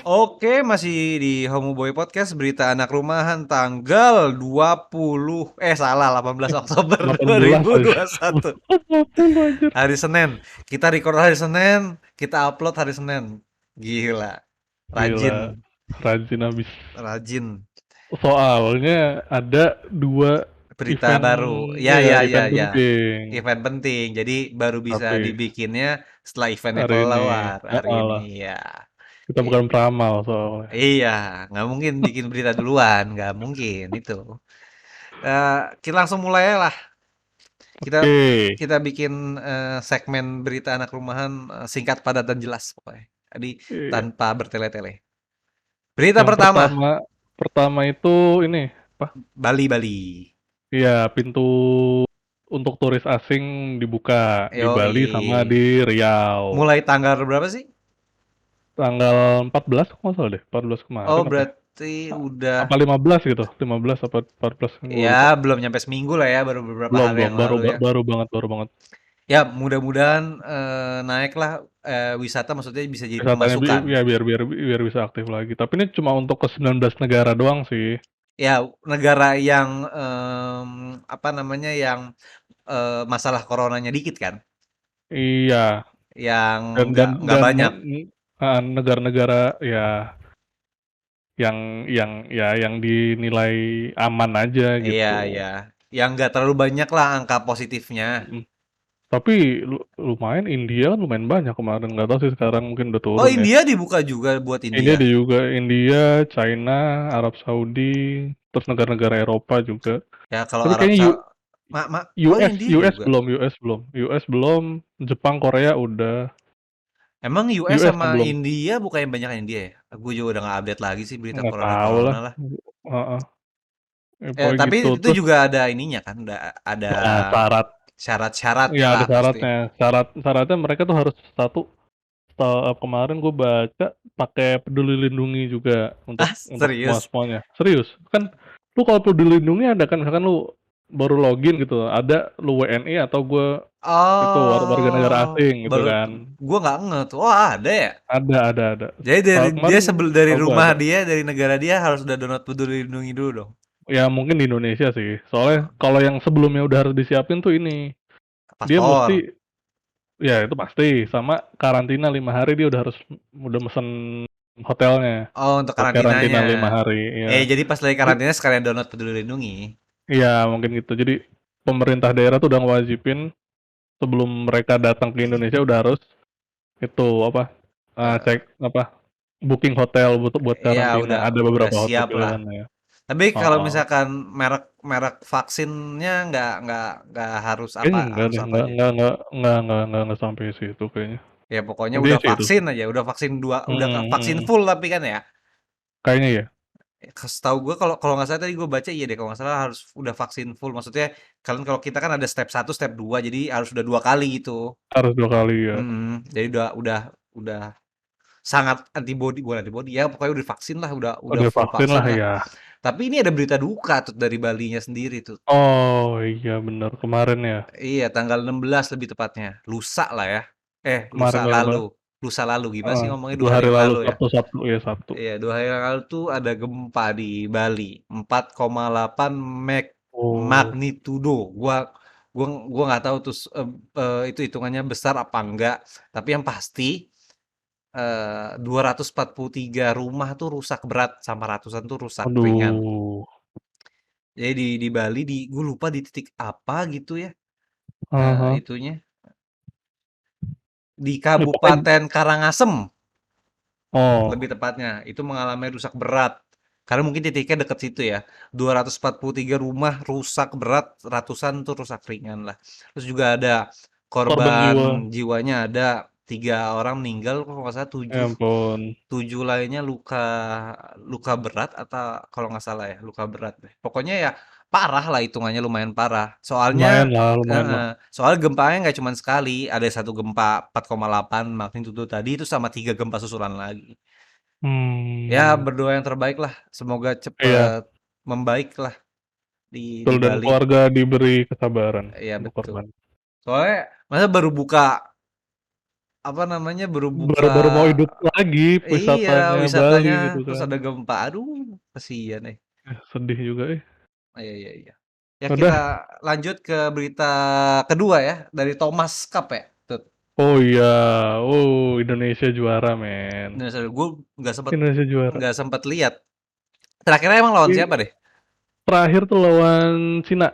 Oke, masih di Homeboy Podcast, berita anak rumahan tanggal 20, salah, 18 Oktober 18 aja. 2021. 20 anjir. Hari Senin. Kita record hari Senin, kita upload hari Senin. Gila. Gila, Rajin, rajin abis. rajin. Soalnya ada 2 Berita event, baru. Ya, ya ya, ya, event ya. penting. Event penting. Jadi baru bisa Tapi dibikinnya setelah eventnya hari ini, keluar hari lah, ini ya. kita bukan peramal soalnya. Iya, nggak mungkin bikin berita duluan, nggak mungkin itu. Kita langsung mulai lah. Kita Oke, kita bikin segmen berita anak rumahan, singkat, padat, dan jelas pokoknya. Jadi iya. tanpa bertele-tele. Berita Yang pertama, pertama itu ini apa? Bali Bali. Iya, pintu untuk turis asing dibuka di Bali sama Yoi. di Riau. Mulai tanggal berapa sih? Tanggal 14 kok nggak salah deh, 14 Oh, kemarin apa ya? berarti udah, Apa 15 gitu, 15 apa 14 gue ya lupa. belum nyampe seminggu lah ya, baru beberapa Belum hari belum yang baru lalu ya. baru banget. Ya, mudah-mudahan naiklah wisata, maksudnya bisa jadi Wisatanya pemasukan. ya biar bisa aktif lagi. Tapi ini cuma untuk ke 19 negara doang sih. Ya, negara yang apa namanya, yang masalah coronanya dikit kan, Iya, yang dan nggak banyak. negara-negara ya yang dinilai aman aja Iya, gitu. ya, yang nggak terlalu banyak lah angka positifnya. Mhm. Tapi lumayan, India kan lumayan banyak kemarin, nggak tahu sih sekarang mungkin udah Oh, turun ya. India dibuka juga buat India India. ada juga, India, China, Arab Saudi, terus negara-negara Eropa juga. Ya kalau Tapi Arab kayaknya oh, US India US juga. belum US belum US belum, Jepang, Korea udah, Emang US US yang sama belum. India bukan yang banyak India ya? Gue juga udah nggak update lagi sih berita Nggak tahu corona lah, lah. heeh, pokoknya Tapi gitu. itu Terus juga ada ininya kan, ada ya syarat, syarat-syaratnya ya lah ada pasti. syaratnya, syaratnya mereka tuh harus satu, kemarin gue baca pakai Peduli Lindungi juga Ah, untuk serius? semuanya. Serius, kan lu kalau Peduli Lindungi ada kan, misalkan lu baru login gitu, ada lu WNI atau gue itu warga negara Oh, asing gitu baru kan. gua nggak ngeh tuh. Oh, ada ya? Ada. Jadi dari dia Kemarin sebelum dari tahu gue rumah ada. dia, dari negara dia harus udah download Peduli Lindungi dulu dong. Ya mungkin di Indonesia sih. Soalnya Oh, kalau yang sebelumnya udah harus disiapin tuh ini, dia mesti, paspor. ya itu pasti, sama karantina 5 hari, dia udah mesen hotelnya Oh, untuk buat karantinanya. karantina 5 hari. Ya. Jadi pas lagi Jadi, karantina sekalian download Peduli Lindungi. iya mungkin gitu. Jadi pemerintah daerah tuh udah ngewajibin sebelum mereka datang ke Indonesia udah harus itu apa, Eh, cek apa, booking hotel buat ya karantina. Ada udah beberapa hotel siap lah. pilihan ya. Tapi kalau Oh. misalkan merek vaksinnya nggak harus Kayaknya enggak harus deh, apa aja. enggak sampai situ kayaknya. Ya pokoknya Intinya udah sih itu sih. vaksin aja, udah vaksin dua, udah vaksin Mhm. full tapi kan ya. Kayaknya ya, Setahu gue, kalau kalau nggak salah tadi gue baca, iya deh, kalau nggak salah harus udah vaksin full. Maksudnya kalian, kalau kita kan ada step 1, step 2, jadi harus udah 2 kali gitu. harus 2 kali ya. Jadi udah sangat antibody, bukan antibody ya, pokoknya udah vaksin lah, udah Udah full vaksin vaksin lah lah. ya. Tapi ini ada berita duka tuh dari Balinya sendiri tuh. Oh iya bener, kemarin ya. Iya, tanggal 16 lebih tepatnya. Lusa lah ya. Lusa Kemarin ya lalu. kemarin. Lusa lalu, gimana sih ngomongnya, 2 2 hari hari yang lalu, lalu ya? Sabtu ya Sabtu. Iya, 2 hari yang lalu tuh ada gempa di Bali, 4,8 Oh, magnitudo. Gua gua gua nggak tahu tuh itu hitungannya besar apa enggak, tapi yang pasti 243 rumah tuh rusak berat, sama ratusan tuh rusak ringan. aduh. Jadi di Bali, gue lupa di titik apa gitu ya, Heeh. itunya, di Ya pokoknya, Kabupaten Karangasem oh, lebih tepatnya, itu mengalami rusak berat. Karena mungkin titiknya deket situ ya. 243 rumah rusak berat, ratusan tuh rusak ringan lah. Terus juga ada korban jiwa. korban jiwanya, ada 3 orang meninggal, kalau nggak salah, Ya tujuh ampun. tujuh lainnya luka luka berat, atau kalau nggak salah ya luka berat deh. Pokoknya ya parah lah, hitungannya lumayan parah. Lumayan Soalnya lah, lumayan lah. soal gempanya nggak cuma sekali, ada satu gempa 4,8 magnitudo tadi itu, sama 3 gempa susulan lagi. Ya Hmm, berdoa yang terbaik lah, semoga iya, cepet membaik lah di betul, dan Bali. keluarga diberi kesabaran Iya untuk betul. korban. Soalnya masa baru buka apa namanya, baru buka Baru-baru mau hidup lagi iya, wisatanya Bali wisatanya, gitu terus kan. ada gempa. Aduh, kasihan, Sedih juga, Iya, iya, iya. Ya kita Udah. lanjut ke berita kedua ya, dari Thomas Cup ya. Tut. Oh iya, oh Indonesia juara men. Nah, sorry, gue nggak sempet Indonesia juara. nggak sempet lihat. Terakhirnya emang lawan siapa deh? Terakhir tuh lawan Cina.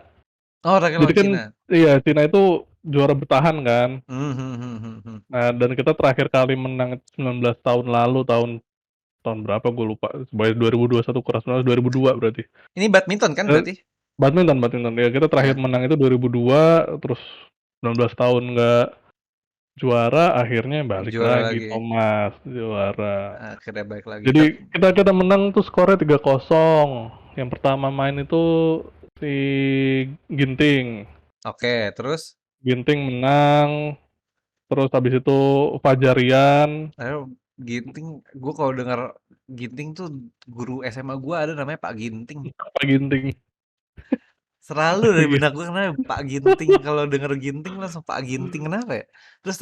Oh, terakhir Jadi lawan kan Cina. iya Cina itu juara bertahan kan. Hmm, hmm, hmm, hmm, hmm. Nah, dan kita terakhir kali menang itu 19 tahun lalu, tahun tahun berapa gue lupa. Sebagai 2021 kurang 2002 berarti. Ini badminton kan Eh, berarti? badminton ya kita terakhir Ya, menang itu 2002, terus 19 tahun nggak juara, akhirnya balik juara lagi lagi. Thomas juara. Akhirnya balik lagi. Jadi kita menang tuh skornya 3-0. Yang pertama main itu si Ginting. Oke, terus? Ginting menang, terus habis itu Fajarian. Ayo, Ginting, gue kalau dengar Ginting tuh guru SMA gue ada namanya Pak Ginting. Apa Ginting? Selalu dari Iya. benak gue kenapa Pak Ginting, kalau denger Ginting langsung Pak Ginting, kenapa ya? Terus.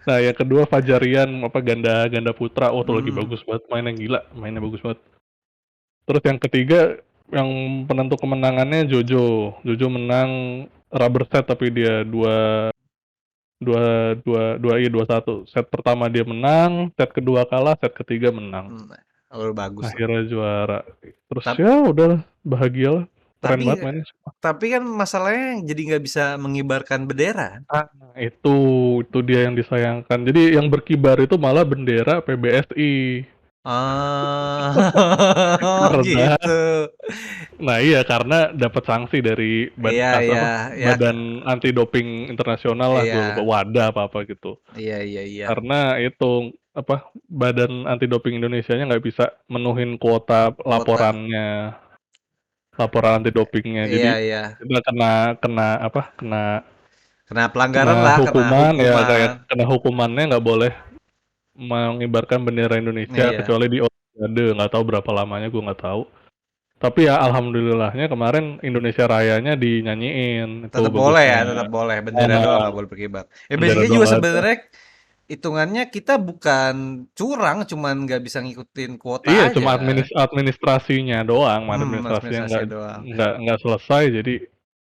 Nah, yang kedua Fajarian apa ganda ganda putra. Oh, tuh lagi Hmm, bagus banget mainnya gila, mainnya bagus banget. Terus yang ketiga yang penentu kemenangannya Jojo. Jojo menang rubber set tapi dia dua dua dua dua iya 2-1. Set pertama dia menang, set kedua kalah, set ketiga menang. oh, bagus lah. Akhirnya juara. Terus Tapi, ya udahlah, bahagialah. Keren tapi, banget mainnya. tapi kan masalahnya jadi nggak bisa mengibarkan bendera. Ah, itu dia yang disayangkan. Jadi yang berkibar itu malah bendera PBSI. Ah, Karena gitu. nah iya karena dapat sanksi dari Iya, iya, ya, Badan Anti Doping Internasional lah, gue lupa iya, WADA apa gitu. iya. Karena itu apa Badan Anti Doping Indonesianya nggak bisa menuhin kuota Kuota. laporan anti dopingnya. Jadi Iya, iya. kita kena kena apa kena Kena pelanggaran kena lah, kena hukuman ya kayak hukuman. kena hukumannya nggak boleh mengibarkan bendera Indonesia Iya, kecuali di Olimpiade, nggak tahu berapa lamanya gue nggak tahu. Tapi ya alhamdulillahnya kemarin Indonesia Rayanya dinyanyiin, itu tetap boleh ya, bagusnya. tetap boleh. Bendera doang Nah, nggak boleh berkibar. Ya bendera basically doang juga nggak ada. sebenarnya hitungannya kita bukan curang, cuman nggak bisa ngikutin kuota Iya, aja cuma kan. administrasinya doang, administrasinya Administrasi doang. nggak selesai, jadi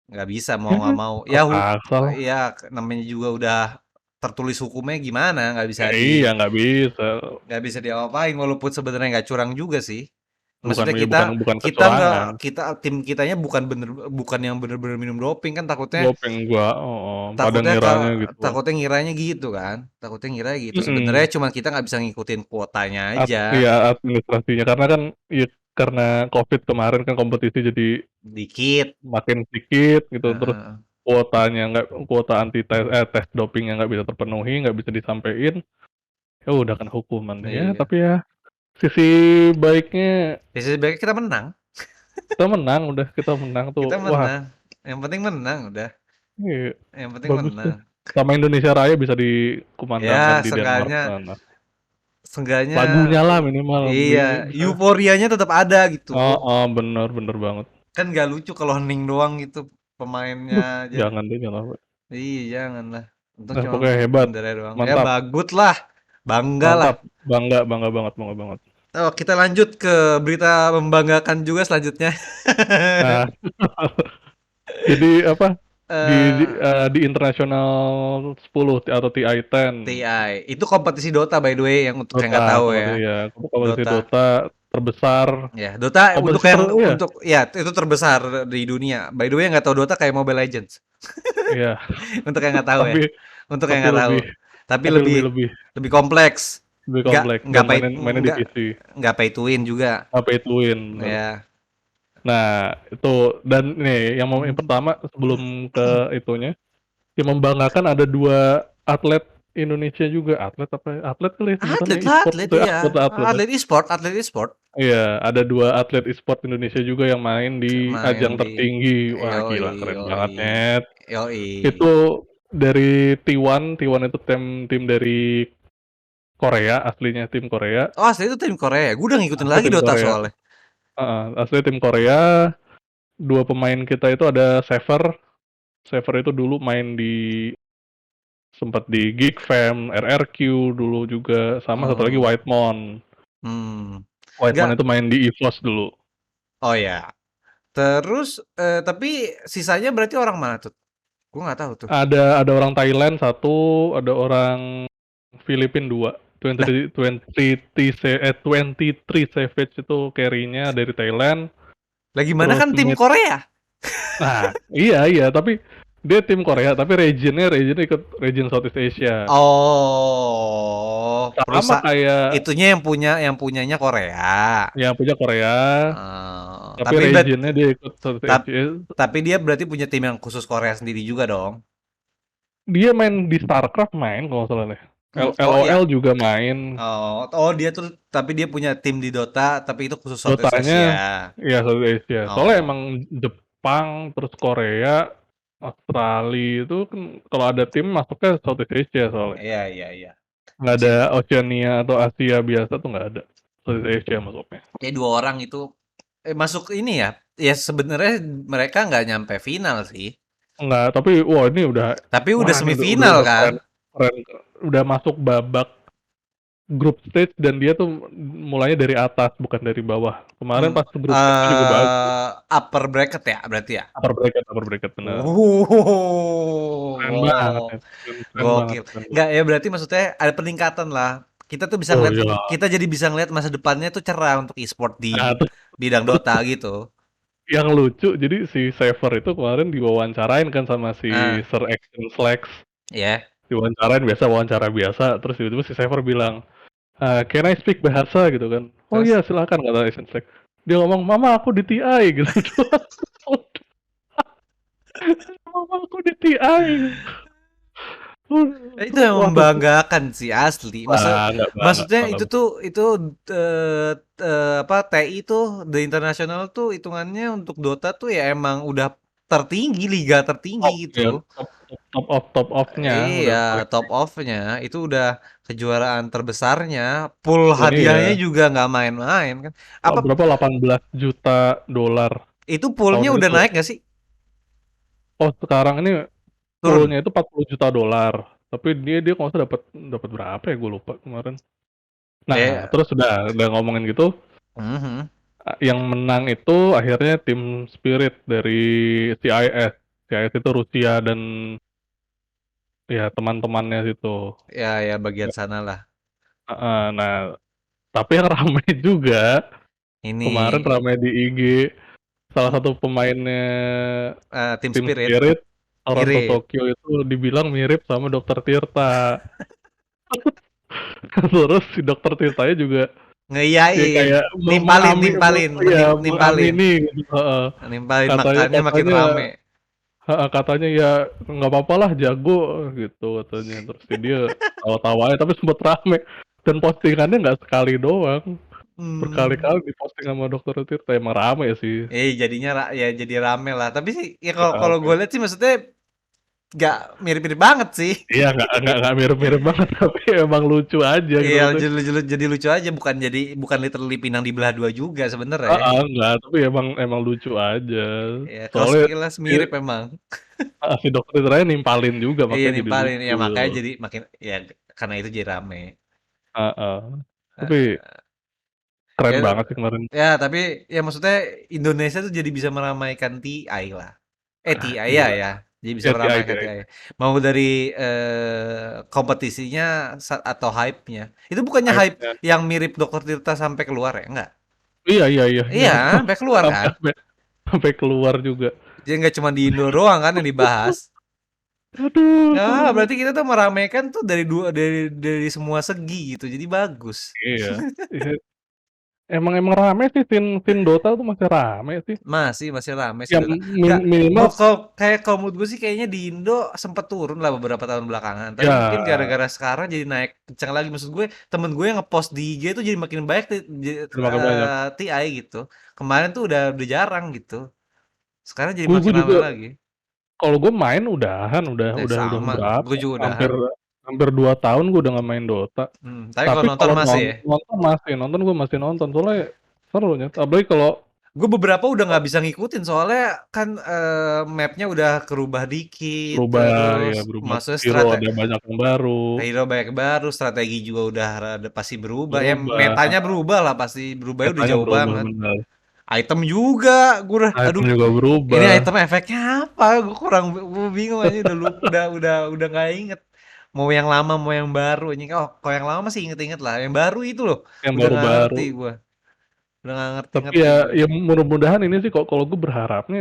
Nggak bisa mau ya nggak mau. Ya, terpaksa lah. ya namanya juga udah tertulis hukumnya gimana, Ya, iya nggak bisa, nggak bisa diapa-apain walaupun sebenarnya nggak curang juga sih. bukan Maksudnya ya kita bukan kita nggak kecurangan. kita tim kitanya bukan yang bener-bener minum doping kan, takutnya Doping gua, oh, pada takutnya ka ngiranya gitu. takutnya ngiranya gitu kan, takutnya ngiranya gitu. Sebenarnya Mhm. cuma kita nggak bisa ngikutin kuotanya aja, Iya administrasinya karena kan ya karena COVID kemarin kan kompetisi jadi dikit. makin sedikit gitu, terus Heeh. kuota anti tes tes dopingnya nggak bisa terpenuhi, nggak bisa disampein, ya udah kena hukuman deh. Ya Iya. tapi ya sisi baiknya Ya sebenarnya kita menang, kita menang tuh. kita Wah, menang. Yang penting menang udah, iya yang penting bagus tuh. menang. Sama Indonesia Raya bisa dikumandangkan Ya di Denmark seenggaknya sana. seenggaknya Lagunya lah minimal iya, euforianya tetap ada gitu. oh, oh bener bener banget. Kan nggak lucu kalau hening doang gitu pemainnya Duh, aja. jangan deh jangan. Iya, jangan lah. Untung Nah, cuma pokoknya hebat. bendera doang. Ya Mantap. bagut lah. Bangga lah. Mantap. Bangga banget, bangga banget. Oh, kita lanjut ke berita membanggakan juga selanjutnya. Nah, jadi apa? Eh, Di Internasional 10 atau TI-10 TI. Itu kompetisi Dota by the way yang untuk yang Dota, nggak tahu ya. ya, kompetisi Dota. Dota terbesar, Ya, Dota untuk kompetisi yang ya, untuk ya itu terbesar di dunia. By the way yang nggak tahu Dota kayak Mobile Legends. iya. Untuk yang nggak tahu ya. Tapi Untuk yang tapi nggak tahu. lebih Tapi tapi lebih lebih lebih kompleks. lebih Nggak kompleks nggak dan pay mainnya di nggak PC. nggak pay to win juga. Pay to win, bener. Ya. Nah, itu dan nih yang pertama sebelum ke itunya, yang membanggakan ada 2 atlet Indonesia juga, atlet apa ya, atlet kali ya sebutannya Atlet lah, e-sport atlet itu ya, iya. atlet ya. Atlet e-sport Iya, ada 2 atlet e-sport Indonesia juga yang main di main ajang di tertinggi. Wah yoi, gila keren banget, yoi, Nyet. yoi. Itu dari T1 itu tim tim dari Korea, aslinya tim Korea, Oh, asli itu tim Korea. Gue udah ngikutin asli lagi tim Dota Korea. soalnya. Asli tim Korea. 2 pemain kita itu ada Xaver. Xaver itu dulu main di sempat di Geekfam, RRQ dulu juga, sama satu lagi Oh. Whitemon. Enggak. Whitemon itu main di EVOS dulu. Oh ya. Terus tapi sisanya berarti orang mana tuh? Gue nggak tahu tuh. Ada orang Thailand satu, ada orang Filipin dua. Lah, 23 Savage itu carry-nya dari Thailand. lagi mana Terus kan tim Korea? nah iya tapi dia tim Korea tapi region ikut region Southeast Asia. Oh, Sama kayak itunya yang punyanya Korea. yang punya Korea, tapi Tapi regionnya dia ikut Southeast Asia. tapi dia berarti punya tim yang khusus Korea sendiri juga dong. Dia main di StarCraft main kalau nggak salah deh. Oh iya. LOL juga main. Oh dia tuh tapi dia punya tim di Dota tapi itu khusus Southeast Dotanya Asia. ya Southeast Asia. Soalnya Oh. emang Jepang terus Korea, Australia itu kan kalau ada tim masuknya Southeast Asia soalnya. Iya. Nggak ada Oceania atau Asia biasa tuh nggak ada. Southeast Asia masuknya. Ya dua orang itu masuk ini ya. Ya sebenarnya mereka nggak nyampe final sih. Enggak, tapi wah ini udah Tapi udah ini semifinal kan? keren. Udah masuk babak group stage dan dia tuh mulainya dari atas bukan dari bawah. Kemarin pas group stage juga bagus. Upper bracket ya berarti ya? Upper bracket bener. Keren banget Wow. ya. Keren banget. Gokil. Enggak ya berarti maksudnya ada peningkatan lah. Kita tuh bisa Oh ngeliat, iya. kita jadi bisa ngeliat masa depannya tuh cerah untuk e-sport di Nah, bidang Dota gitu. yang lucu jadi si Saver itu kemarin diwawancarain kan sama si Ah, Sir Action Slacks. ya. Diwawancarain biasa wawancara biasa terus tiba-tiba si Saver bilang, "Can I speak bahasa?" gitu kan. "Oh Terus iya silakan," kata Action Slacks. Dia ngomong, "Mama aku di TI," gitu. "Mama aku di TI." itu yang Waduh, membanggakan sih asli. banget, Maksudnya banget. itu apa TI tuh The International tuh hitungannya untuk Dota tuh ya emang udah tertinggi, liga tertinggi Top, ya, gitu. top off-nya udah paling Iya, top off-nya itu udah kejuaraan terbesarnya. Pool ini hadiahnya ya. juga nggak main-main kan. Apa Berapa 18 juta dolar itu poolnya tahun udah itu. naik nggak sih? Oh, sekarang ini Turun. poolnya itu 40 juta dolar. Tapi dia kalau usah dapat berapa ya gue lupa kemarin. Nah, Eh, terus udah ngomongin gitu, mhm. yang menang itu akhirnya tim Spirit dari CIS. CIS itu Rusia dan ya teman-temannya situ. Ya bagian sana lah. Nah, tapi yang ramai juga Ini kemarin ramai di IG salah mm, satu pemainnya Tim tim Spirit Spirit Toronto mirip. Tokyo itu dibilang mirip sama Dokter Tirta. Terus si Dokter Tirtanya juga ya Ngeiyain, kayak nimpalin, mengamini gitu. nimpalin Katanya makannya makin katanya rame. katanya ya nggak apa-apa lah jago gitu katanya. Terus ya dia tawa-tawa aja tapi sempet rame dan postingannya nggak sekali doang. Hmm. Berkali-kali diposting sama Dokter Tirta emang rame sih. Jadinya ya jadi rame lah. Tapi sih ya kalau kalau gue Rame. lihat sih maksudnya nggak mirip-mirip banget sih. Iya nggak mirip-mirip banget tapi emang lucu aja gitu Iya, maksudnya. jadi lucu aja, bukan literally pinang di belah dua juga sebenarnya. Enggak, tapi emang lucu aja. Ya Soalnya kelas mirip emang. si Dokter Tirtanya nimpalin juga Iya makanya jadi nimpalin ya lucu. makanya jadi makin ya karena itu jadi rame. Heeh. Tapi Eh, keren ya, banget sih kemarin. ya tapi ya maksudnya Indonesia tuh jadi bisa meramaikan TI lah. TI ya Gila. ya. Jadi bisa Ya meramaikan TI. TI. Mau dari kompetisinya atau hype-nya. Itu bukannya hype Hype-nya. yang mirip Dokter Tirta sampai keluar ya? Enggak. Iya. Iya, sampai keluar kan? Sampai sampai keluar juga. Jadi nggak cuma di Indo doang kan yang dibahas. Aduh, Ya, seru banget. berarti kita tuh meramaikan tuh dari semua segi gitu. Jadi bagus. Iya. Iya. Emang rame sih scene Dota tuh masih rame sih. Masih rame sih Yang Dota. Nggak, minimal kalau menurut gue sih kayaknya di Indo sempat turun lah beberapa tahun belakangan. Tapi mungkin ya gara-gara sekarang jadi naik kencang lagi. Maksud gue temen gue yang ngepost di IG tuh jadi makin banyak makin banyak. TI gitu. Kemarin tuh udah jarang gitu. Sekarang jadi Gue makin ramai juga lagi. kalau gue main udahan udah Sama, berapa? gue juga Hampir udahan. hampir 2 tahun gue udah nggak main Dota. Tapi kalau Tapi nonton kalau masih ya. nonton gue masih nonton soalnya seru ya. Apalagi kalau Gue beberapa udah nggak bisa ngikutin soalnya kan mapnya udah kerubah dikit, Berubah, ya terus berubah. maksudnya Hero ada banyak yang baru. hero banyak baru, strategi juga udah rada pasti berubah. Ya Berubah, metanya berubah lah pasti berubahnya udah petanya jauh berubah banget. benar. Item juga, gue Item aduh juga ini berubah. item efeknya apa? Gue kurang gue bingung aja udah nggak inget. Mau yang lama mau yang baru ini. Oh, kalau yang lama masih inget-inget lah. Yang baru itu loh, Yang udah nggak baru-baru. ngerti gue. Udah nggak Tapi ngerti-ngerti ya, gue. ya mudah-mudahan ini sih kalau gue berharapnya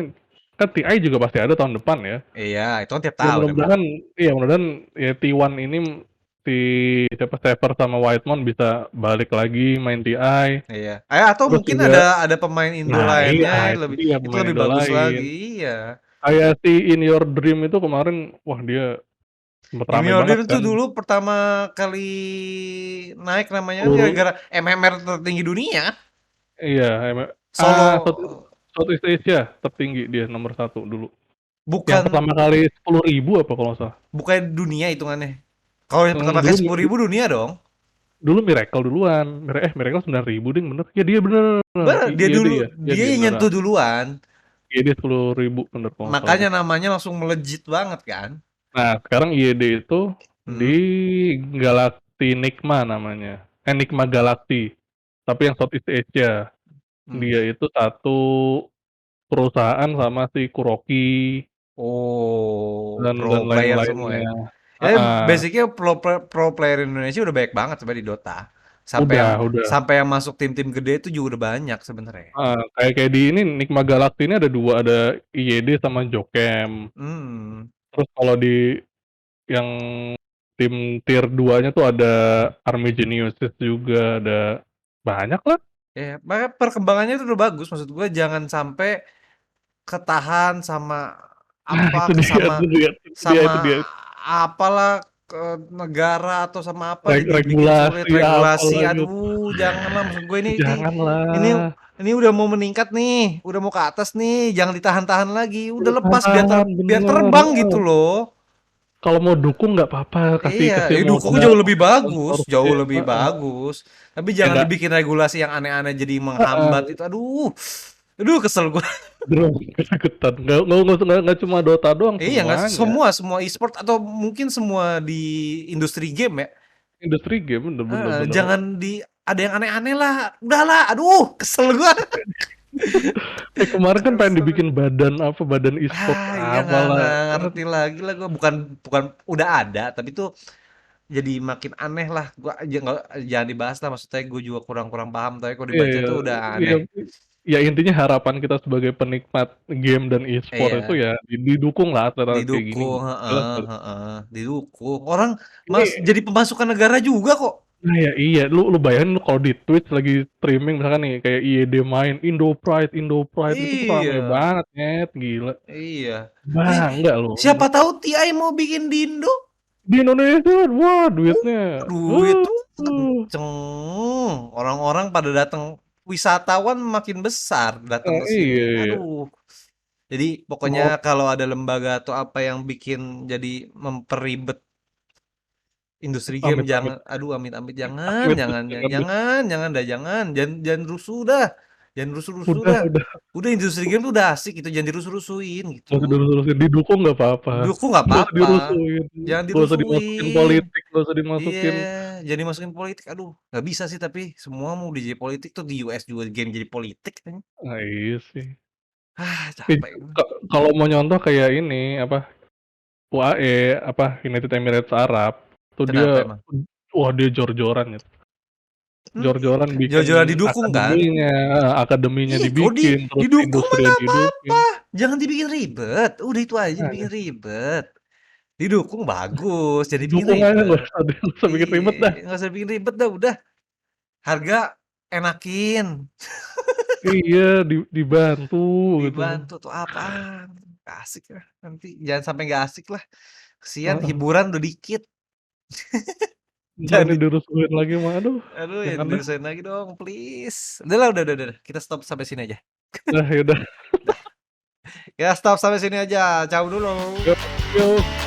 kan TI juga pasti ada tahun depan ya. Iya, itu kan tiap Ya tahun emang. mudah-mudahan, iya mudah-mudahan ya T1 ini si siapa Sever sama Whitemon bisa balik lagi main TI. Iya. Atau Terus mungkin juga, ada pemain Indo nah lainnya iya yang itu lebih dia itu pemain lebih Indo bagus lain. lagi. Iya. Kayak si In Your Dream itu kemarin, wah dia sempet rame Junior banget Dean tuh kan. dulu pertama kali naik namanya kan Seluruh, gara-gara MMR tertinggi dunia. iya, South, Solo Southeast Asia tertinggi dia nomor 1 dulu. Yang bukan pertama kali 10.000 apa kalau nggak salah. bukan dunia hitungannya. Kalau yang pertama kali Dulu 10.000 dunia dong. dulu Miracle duluan. Miracle 9.000 ding bener. Ya dia bener. Bener, dia Iya dulu dia ya. Iya dia dia yang beneran. nyentuh duluan. Iya dia 10.000 bener kalau nggak salah Makanya tuh. namanya langsung melejit banget kan. Nah sekarang IED itu di Hmm. Galaxy Enigma namanya. Enigma Galaxy. Tapi yang Southeast Asia. Hmm. Dia itu satu perusahaan sama si Kuroki Oh, dan pro player semua ya. lain-lainnya. Ya Ah, basicnya pro player Indonesia udah banyak banget sebenarnya di Dota. udah. Sampai yang masuk tim-tim gede itu juga udah banyak sebenarnya. Kayak kayak di ini Enigma Galaxy ini ada dua, ada IED sama Jokem. Hmm. Terus kalau di yang tim tier 2-nya tuh ada Army Geniuses juga, ada banyak lah. Ya, makanya perkembangannya itu udah bagus. Maksud gue jangan sampai ketahan sama Nah itu apa dia sama itu dia itu dia sama itu dia. apalah ke negara atau sama apa jadi bikin sulit Regulasi regulasi. apalah gitu. Aduh, janganlah maksud gue ini Janganlah. ini udah mau meningkat nih, udah mau ke atas nih, jangan ditahan-tahan lagi. Udah lepas Tahan, biar bener, terbang gitu loh. kalau mau dukung nggak apa-apa, Iya, kasih dukung modal, jauh lebih bagus, sponsor jauh sih, lebih bagus. Tapi ya jangan nggak, dibikin regulasi yang aneh-aneh jadi menghambat itu. Aduh, aduh kesel gue. bro, ketakutan, nggak cuma Dota doang, Iya, nggak semuanya. semua e-sport atau mungkin semua di industri game ya. Industri game bener-bener. Jangan ada yang aneh-aneh lah. Udahlah, aduh, kesel gua. Kemarin kan pengen Kesel. dibikin badan e-sport Iya apalah. nggak ngerti lagi lah gua. Bukan bukan udah ada, tapi tuh jadi makin aneh lah. Gua aja nggak jangan dibahas lah. Maksudnya gue juga kurang-kurang paham. Tapi kalau Iya, dibaca iya, tuh udah iya, aneh. ya intinya harapan kita sebagai penikmat game dan e-sport itu Iya, ya didukung lah atlet kayak gini. didukung, Jelas, heeh, jelas. heeh, didukung. Orang Ini, jadi pemasukan negara juga kok. nah ya iya, lu bayangin lu kalau di Twitch lagi streaming misalkan nih kayak IED main Indo Pride itu tuh rame Iya, banget, nyet, gila. iya. Ih, Bangga lu. siapa tahu TI mau bikin Dindo? Di Indonesia, wah duitnya. Duit tuh kenceng. Orang-orang pada datang, wisatawan makin besar datang ke Iya, sini. iya. Aduh. Jadi Mau pokoknya kalau ada lembaga atau apa yang bikin jadi memperibet industri game amit amit jangan, aduh amit-amit jangan, amit jangan, jangan deh. jangan, jangan dah, jangan rusuh dah, jangan rusuh-rusuh dah. Udah Udah industri game tuh udah asik gitu, jangan dirusuh-rusuhin nggak usah gitu. dirusuhin, didukung nggak apa-apa, Dukung nggak nggak usah apa-apa, dirusuhin, jangan nggak usah dimasukin dirusuhin. politik, nggak usah Iya, dimasukin. jadi masukin politik, aduh, nggak bisa sih tapi semua mau jadi politik tuh di US juga game jadi politik kan. Nah iya sih. Ih, Capek. kalau mau nyontoh kayak ini apa UAE apa United Emirates Arab tuh Kenapa dia, emang? wah dia jor-joran gitu. Jor-joran bikin Jauh-jauh didukung kan? akademinya, akademinya Ih, kok dibikin, terus didukung mah industrinya nggak dihidup. apa-apa. Jangan dibikin ribet. Udah itu aja dibikin Nah, ribet. Didukung bagus, jadi bikin dukung aja ribet. nggak usah bikin ribet dah. Iya, nggak usah bikin ribet dah udah. Harga enakin, Iya, dibantu gitu. dibantu tuh apaan. Gak asik lah nanti. Jangan sampai nggak asik lah. Kesian Heeh. hiburan udah dikit. Ntar ini Jadi dirusuhin lagi mah, aduh, aduh ya jangan dah. desain lagi dong please. Udah lah udah. Kita stop sampai sini aja. Dah, ya udah. Dah. Ya stop sampai sini aja. Ciao dulu. Yuk, yuk.